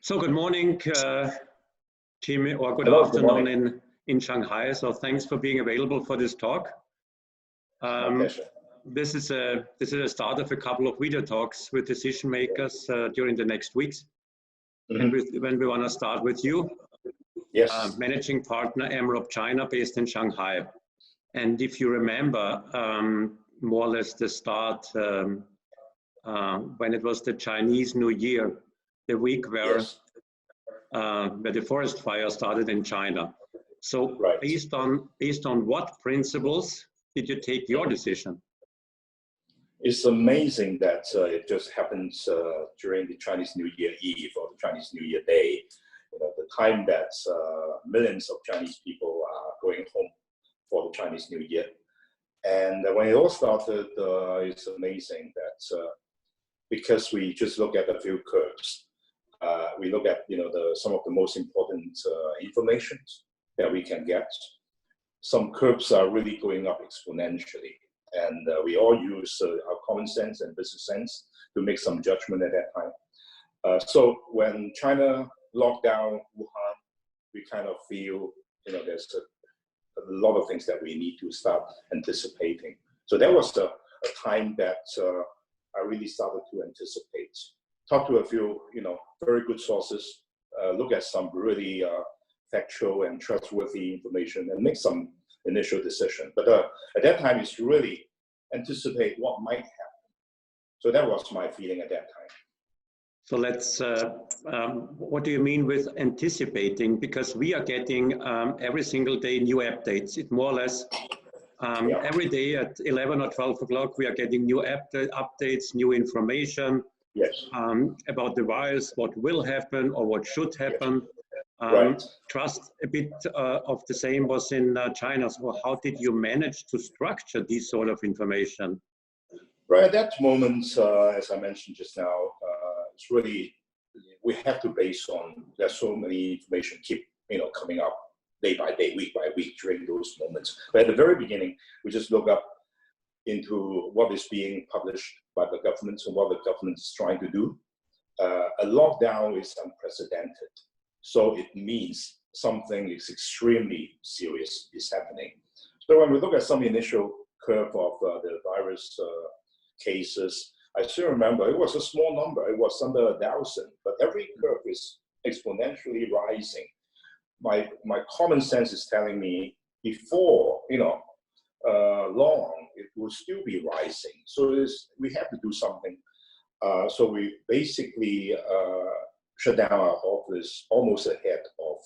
So good morning, Jimmy, or good Hello, afternoon in Shanghai. So thanks for being available for this talk. My pleasure. This is a start of a couple of video talks with decision makers during the next weeks. And when we want to start with you, Yes. Managing Partner Amrop China, based in Shanghai. And if you remember, more or less the start when it was the Chinese New Year, the week where the forest fire started in China. So based on what principles did you take your decision? It's amazing that it just happens during the Chinese New Year Eve or the Chinese New Year Day. You know, the time that millions of Chinese people are going home for the Chinese New Year. And when it all started, it's amazing that because we just look at a few curves, we look at some of the most important information that we can get. Some curves are really going up exponentially, and we all use our common sense and business sense to make some judgment at that time. So when China locked down Wuhan, we kind of feel there's a lot of things that we need to start anticipating. So that was a time that I really started to anticipate. Talk to a few, very good sources, look at some really factual and trustworthy information and make some initial decision. But at that time, it's really anticipate what might happen. So that was my feeling at that time. So let's, what do you mean with anticipating? Because we are getting every single day new updates. It more or less every day at 11 or 12 o'clock, we are getting new updates, new information. Yes. About the virus, what will happen or what should happen. Trust a bit of the same was in China. So how did you manage to structure this sort of information? Right at that moment, as I mentioned just now, it's really, we have to base on, there's so many information keep coming up day by day, week by week during those moments. But at the very beginning, we just look up into what is being published by the government and what the government is trying to do. A lockdown is unprecedented. So it means something is extremely serious is happening. So when we look at some initial curve of the virus cases, I still remember it was a small number, it was under 1,000, but every curve is exponentially rising. My common sense is telling me before, long, it will still be rising. So we have to do something. So we basically shut down our office almost ahead of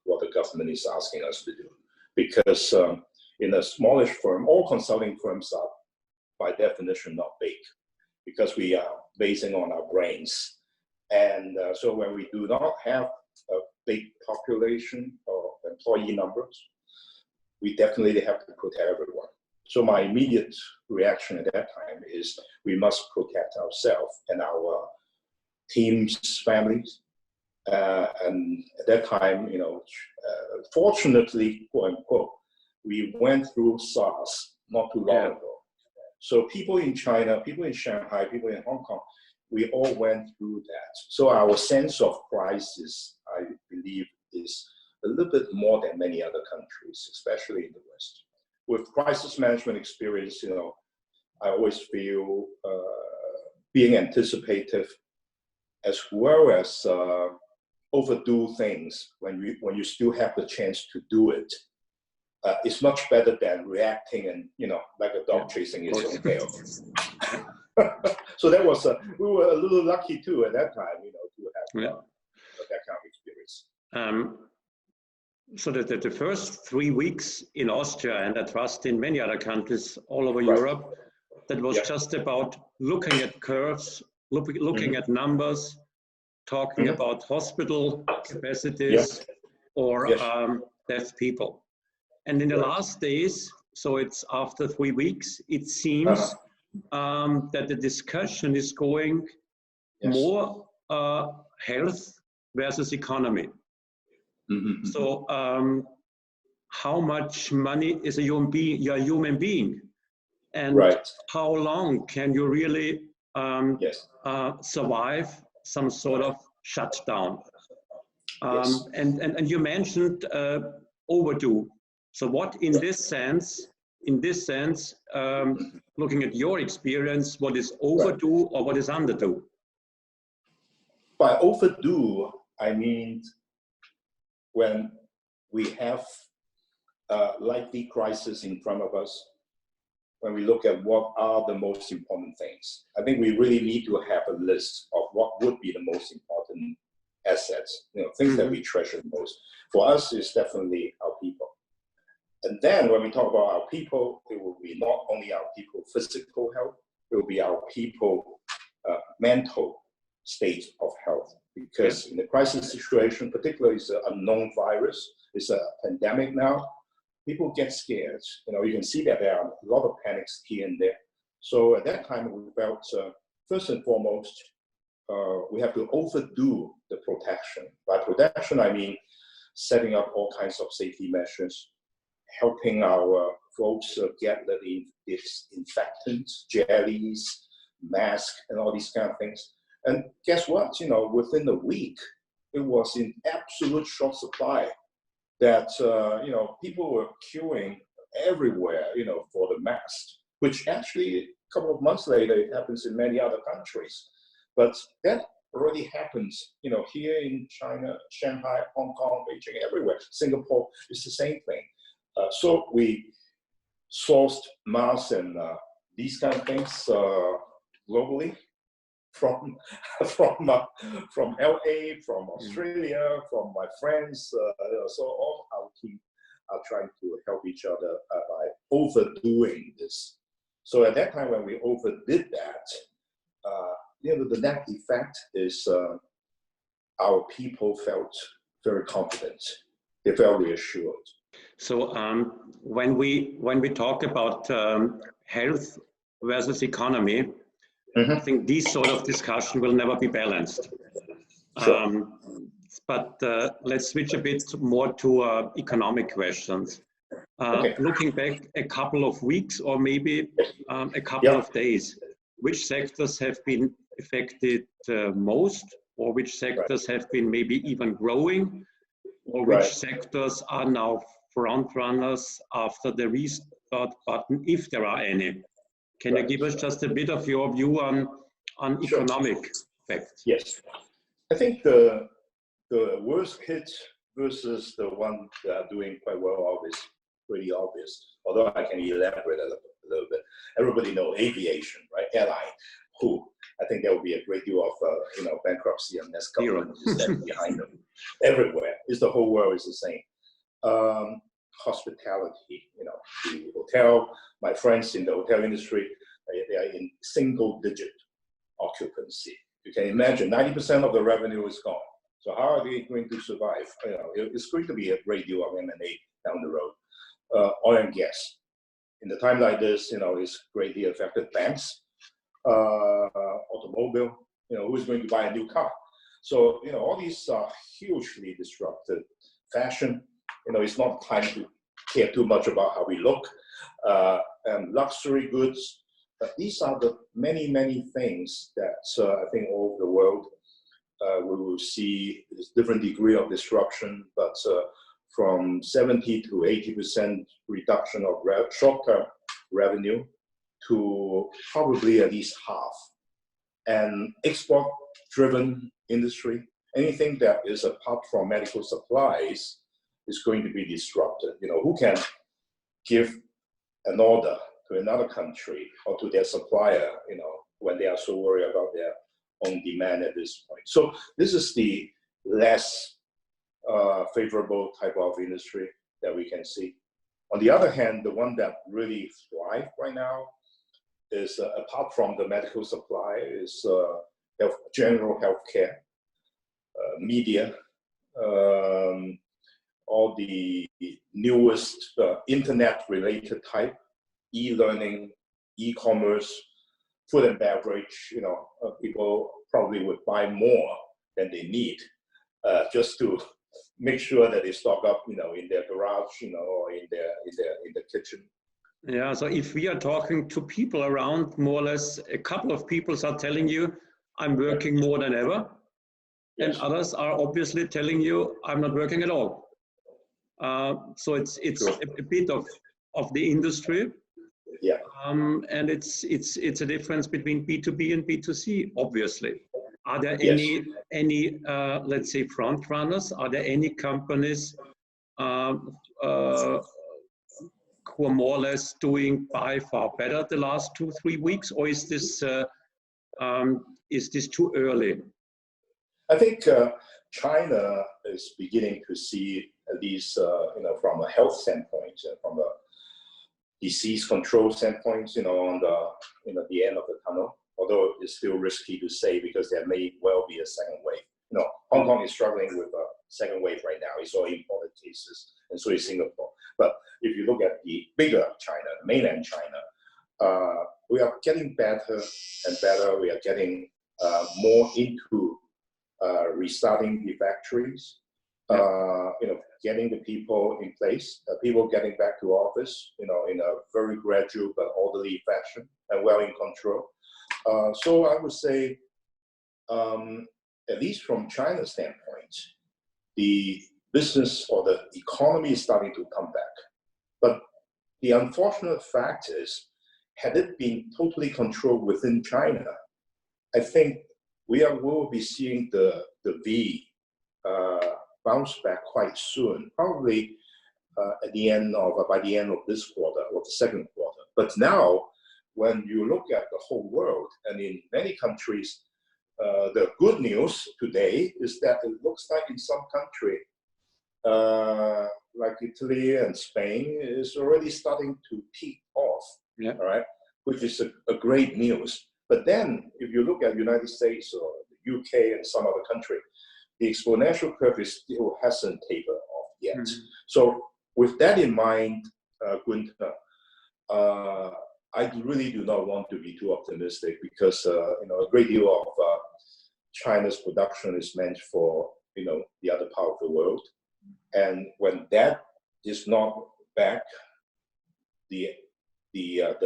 what the government is asking us to do. Because in a smallish firm, all consulting firms are by definition not big, because we are basing on our brains. And so when we do not have a big population or employee numbers, we definitely have to protect everyone. So my immediate reaction at that time is we must protect ourselves and our team's families. And at that time, fortunately, quote unquote, we went through SARS not too long ago. So people in China, people in Shanghai, people in Hong Kong, we all went through that. So our sense of crisis, I believe, is a little bit more than many other countries, especially in the West. With crisis management experience, I always feel being anticipative as well as overdo things when you still have the chance to do it. It's much better than reacting and, like a dog chasing its own tail. So that was, we were a little lucky too at that time, to have that kind of experience. So that the first 3 weeks in Austria, and I trust in many other countries all over Europe, that was just about looking at curves, looking at numbers, talking about hospital capacities or deaf people. And in the last days, so it's after 3 weeks, it seems that the discussion is going more health versus economy. So how much money is a human being? And how long can you really survive some sort of shut down. Yes. And you mentioned overdue. So what in this sense, looking at your experience, what is overdue or what is underdue? By overdue, I mean when we have a likely crisis in front of us, when we look at what are the most important things. I think we really need to have a list of what would be the most important assets, things that we treasure most. For us, it's definitely our people. And then when we talk about our people, it will be not only our people physical health, it will be our people mental state of health. Because in the crisis situation, particularly it's an unknown virus, it's a pandemic now, people get scared. You can see that there are a lot of panics here and there. So at that time, we felt, first and foremost, we have to overdo the protection. By protection, I mean setting up all kinds of safety measures, helping our folks get the disinfectants, jellies, masks, and all these kind of things. And guess what? Within a week, it was in absolute short supply. That people were queuing everywhere, for the mask, which actually a couple of months later it happens in many other countries. But that already happens, here in China, Shanghai, Hong Kong, Beijing, everywhere. Singapore is the same thing. So we sourced masks and these kind of things globally. From LA, from Australia, from my friends, so all our team are trying to help each other by overdoing this. So at that time when we overdid that, the net effect is our people felt very confident. They felt reassured. So when we talk about health versus economy, I think this sort of discussion will never be balanced. Sure. But let's switch a bit more to economic questions. Looking back a couple of weeks or maybe a couple of days, which sectors have been affected most, or which sectors have been maybe even growing, or which sectors are now front runners after the restart button, if there are any? Can you give us just a bit of your view on economic facts? Yes. I think the worst hit versus the one that are doing quite well is pretty obvious, although I can elaborate a little bit. Everybody knows aviation, right? Airline, who I think there will be a great deal of bankruptcy and that's government is standing behind them. Everywhere, the whole world is the same. Hospitality, the hotel, my friends in the hotel industry, they are in single-digit occupancy. You can imagine 90% of the revenue is gone. So how are they going to survive? It's going to be a great deal of M&A down the road. Oil and gas. In a time like this, it's greatly affected banks, automobile. Who's going to buy a new car? So all these are hugely disrupted. Fashion. It's not time to care too much about how we look, and luxury goods. But these are the many, many things that I think all over the world we will see this different degree of disruption, but from 70 to 80% reduction of short-term revenue to probably at least half. And export-driven industry, anything that is apart from medical supplies, is going to be disrupted. Who can give an order to another country or to their supplier, when they are so worried about their own demand at this point. So this is the less favorable type of industry that we can see. On the other hand, the one that really thrives right now is, apart from the medical supply, is general healthcare, media, all the newest internet-related type, e-learning, e-commerce, food and beverage. People probably would buy more than they need, just to make sure that they stock up, in their garage, or in the kitchen. Yeah. So if we are talking to people around, more or less, a couple of people are telling you, "I'm working more than ever." and others are obviously telling you, I'm not working at all. So it's a bit of the industry. Yeah. And it's a difference between B2B and B2C, obviously. Are there any let's say front runners? Are there any companies who are more or less doing by far better the last 2-3 weeks, or is this too early? I think China is beginning to see, at least from a health standpoint, from a disease control standpoint, on the end of the tunnel. Although it's still risky to say because there may well be a second wave. Hong Kong is struggling with a second wave right now. It's all imported cases, and so is Singapore. But if you look at the bigger China, mainland China, we are getting better and better. We are getting more into restarting the factories, getting the people in place, people getting back to office, in a very gradual but orderly fashion and well in control. So I would say, at least from China's standpoint, the business or the economy is starting to come back. But the unfortunate fact is, had it been totally controlled within China, I think we will be seeing the V bounce back quite soon, probably by the end of this quarter or the second quarter. But now, when you look at the whole world, and in many countries, the good news today is that it looks like in some country, like Italy and Spain, is already starting to peak off, all right, which is a great news. But then, if you look at United States or the UK and some other country, the exponential curve still hasn't tapered off yet. So with that in mind, Günther, I really do not want to be too optimistic because a great deal of China's production is meant for the other part of the world, and when that is not back, the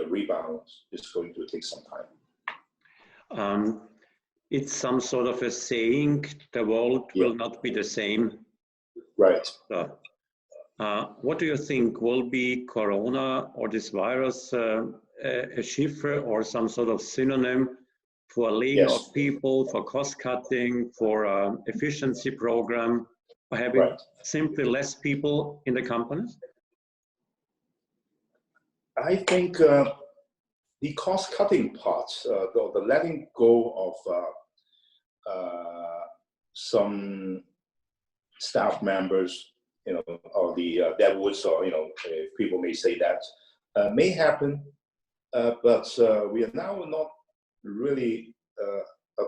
rebound is going to take some time. It's some sort of a saying, the world will not be the same. Right. What do you think? Will be Corona or this virus a shifter or some sort of synonym for laying off people, for cost cutting, for efficiency program, for having simply less people in the companies? I think the cost cutting part, the letting go of some staff members, or the deadwoods, or people may say that may happen, but we are now not really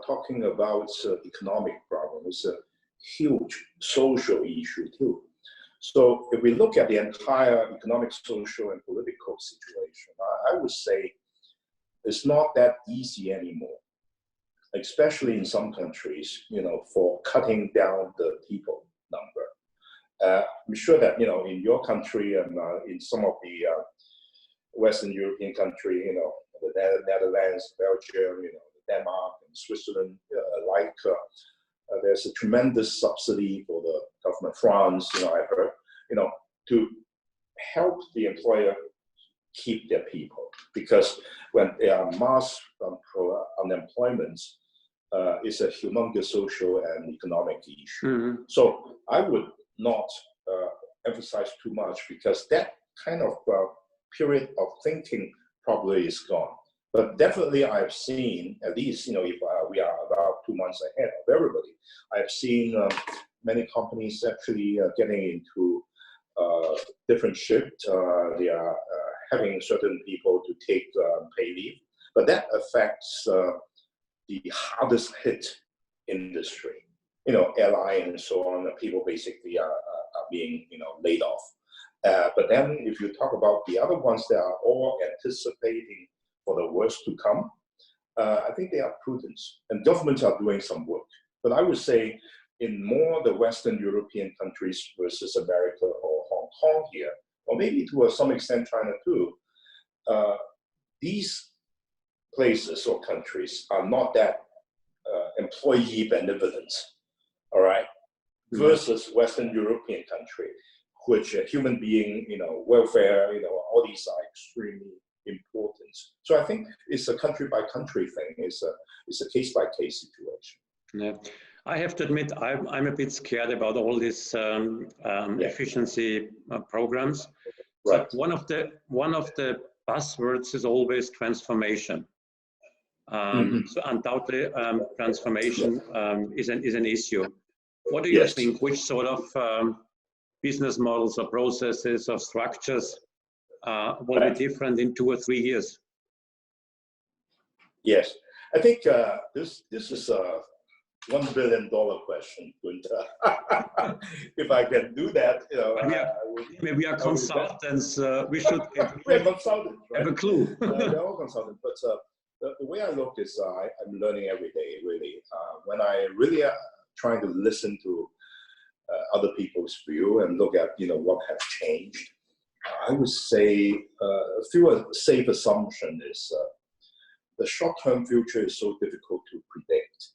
talking about economic problem. It's a huge social issue too. So if we look at the entire economic, social, and political situation, I would say it's not that easy anymore, especially in some countries, for cutting down the people number. I'm sure that, in your country and in some of the Western European country, the Netherlands, Belgium, Denmark and Switzerland, there's a tremendous subsidy for the government. France, I heard, to help the employer keep their people, because when there are mass unemployment, it's a humongous social and economic issue. So I would not emphasize too much, because that kind of period of thinking probably is gone. But definitely I've seen, at least, if we are about 2 months ahead of everybody, I've seen many companies actually getting into different shift. They are having certain people to take pay leave, but that affects the hardest hit industry, airline and so on. People basically are being, laid off. But then if you talk about the other ones that are all anticipating for the worst to come, I think they are prudent, and governments are doing some work. But I would say in more the Western European countries versus America or Hong Kong here, or maybe to some extent China too, these places or countries are not that employee benevolent. all right, versus Western European country, which human being, welfare, all these are extremely important. So I think it's a country by country thing. It's a case by case situation. Yeah. I have to admit, I'm a bit scared about all these efficiency programs. Right. So one of the buzzwords is always transformation. So undoubtedly, transformation is an issue. What do you think? Which sort of business models or processes or structures will be different in 2 or 3 years? Yes, I think this is a $1 billion question, Günther. If I can do that, we are consultants. We should we're consultants, right? Have a clue. We're all consultants, but the way I look is I'm learning every day, really. When I really trying to listen to other people's view and look at what has changed, I would say a few safe assumption is the short-term future is so difficult to predict,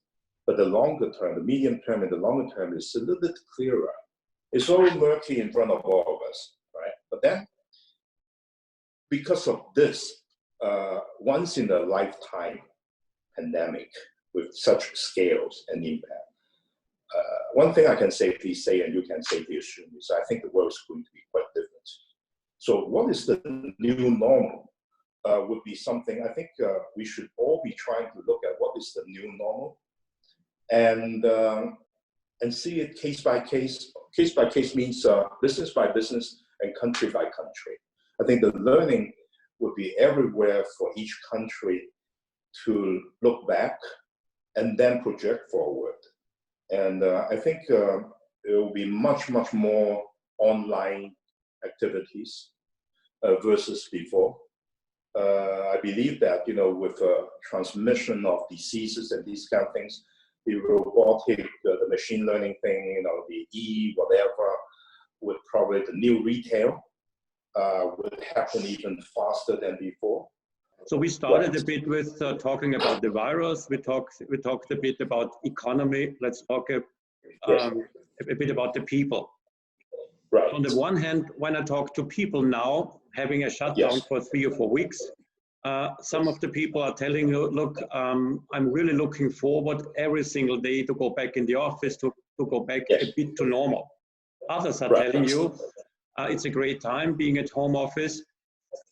but the longer term, the medium term and the longer term is a little bit clearer. It's all murky in front of all of us, right? But then, because of this once in a lifetime pandemic with such scales and impact, one thing I can safely say, and you can safely assume, is I think the world is going to be quite different. So what is the new normal would be something I think we should all be trying to look at. What is the new normal? And see it case by case. Case by case means business by business and country by country. I think the learning would be everywhere for each country to look back and then project forward. And I think it will be much, much more online activities versus before. I believe that, with transmission of diseases and these kind of things, the robotic, the machine learning thing, the whatever, with probably the new retail would happen even faster than before. So we started a bit with talking about the virus. We talked a bit about economy. Let's talk a bit about the people. Right. On the one hand, when I talk to people now, having a shutdown for 3 or 4 weeks, some of the people are telling you, look, I'm really looking forward every single day to go back in the office, to go back a bit to normal. Others are telling you, it's a great time being at home office.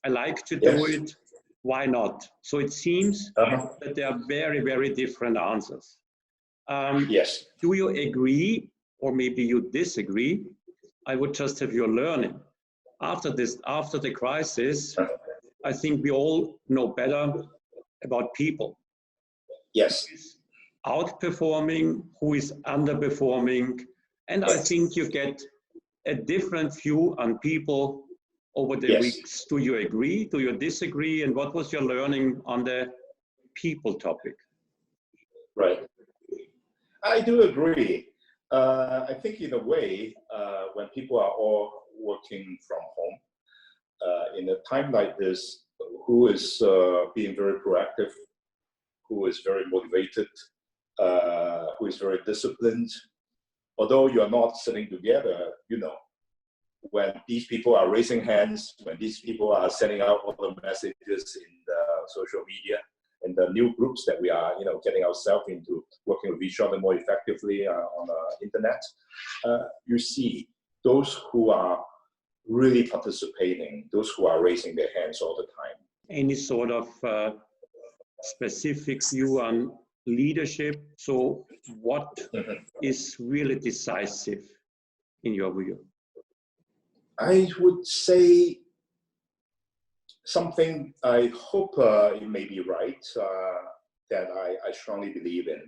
I like to do it. Why not? So it seems that there are very, very different answers. Do you agree, or maybe you disagree? I would just have your learning. After the crisis, I think we all know better about people. Yes. Outperforming, who is underperforming. And I think you get a different view on people over the weeks. Do you agree? Do you disagree? And what was your learning on the people topic? Right. I do agree. I think in a way, when people are all working from home, in a time like this, who is being very proactive, who is very motivated, who is very disciplined, although you are not sitting together, when these people are raising hands, when these people are sending out all the messages in the social media and the new groups that we are, getting ourselves into, working with each other more effectively on the internet, you see those who are really participating, those who are raising their hands all the time. Any sort of specific view on leadership? So what is really decisive in your view? I would say something I hope you may be right, that I strongly believe in.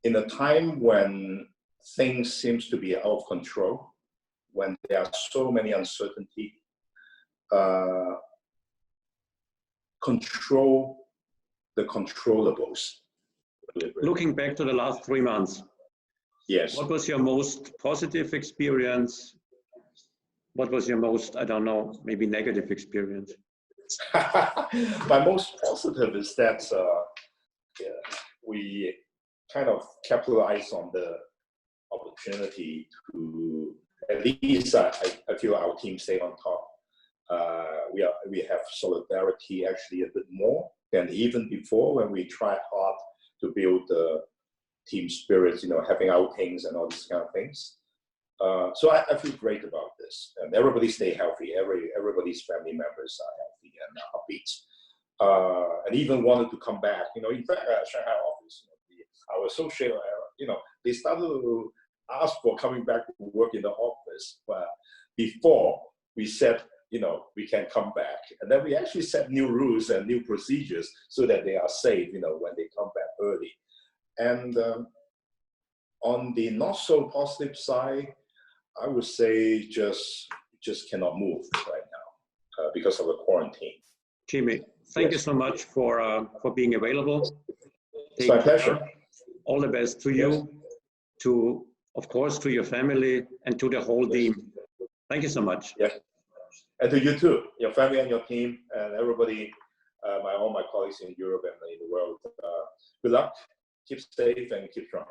In a time when things seems to be out of control, when there are so many uncertainty, control the controllables. Looking back to the last 3 months, what was your most positive experience? What was your most, I don't know, maybe negative experience? My most positive is that we kind of capitalize on the opportunity to, at least I feel our team stay on top. We have solidarity actually a bit more than even before, when we tried hard to build the team spirits, you know, having outings and all these kind of things. So I feel great about this, and everybody stay healthy. Everybody's family members are healthy and upbeat, and even wanted to come back. You know, in fact, Shanghai office, you know, our associate, you know, they started to ask for coming back to work in the office, but before we said, you know, we can come back, and then we actually set new rules and new procedures so that they are safe, you know, when they come back early. And on the not so positive side, I would say just cannot move right now because of the quarantine. Jimmy, thank you so much for being available. It's my pleasure. All the best to you, to, of course, to your family and to the whole team. Thank you so much. Yeah, and to you too, your family and your team and everybody, all my colleagues in Europe and in the world. Good luck, keep safe and keep strong.